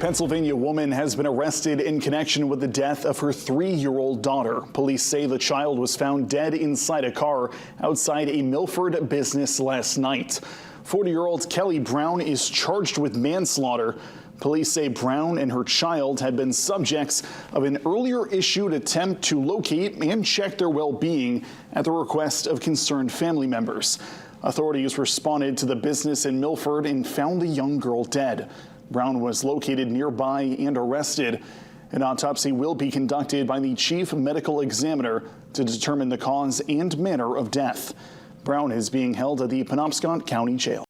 Pennsylvania woman has been arrested in connection with the death of her 3-year-old daughter. Police say the child was found dead inside a car outside a Milford business last night. 40-year-old Kelly Brown is charged with manslaughter. Police say Brown and her child had been subjects of an earlier issued attempt to locate and check their well-being at the request of concerned family members. Authorities responded to the business in Milford and found the young girl dead. Brown was located nearby and arrested. An autopsy will be conducted by the chief medical examiner to determine the cause and manner of death. Brown is being held at the Penobscot County Jail.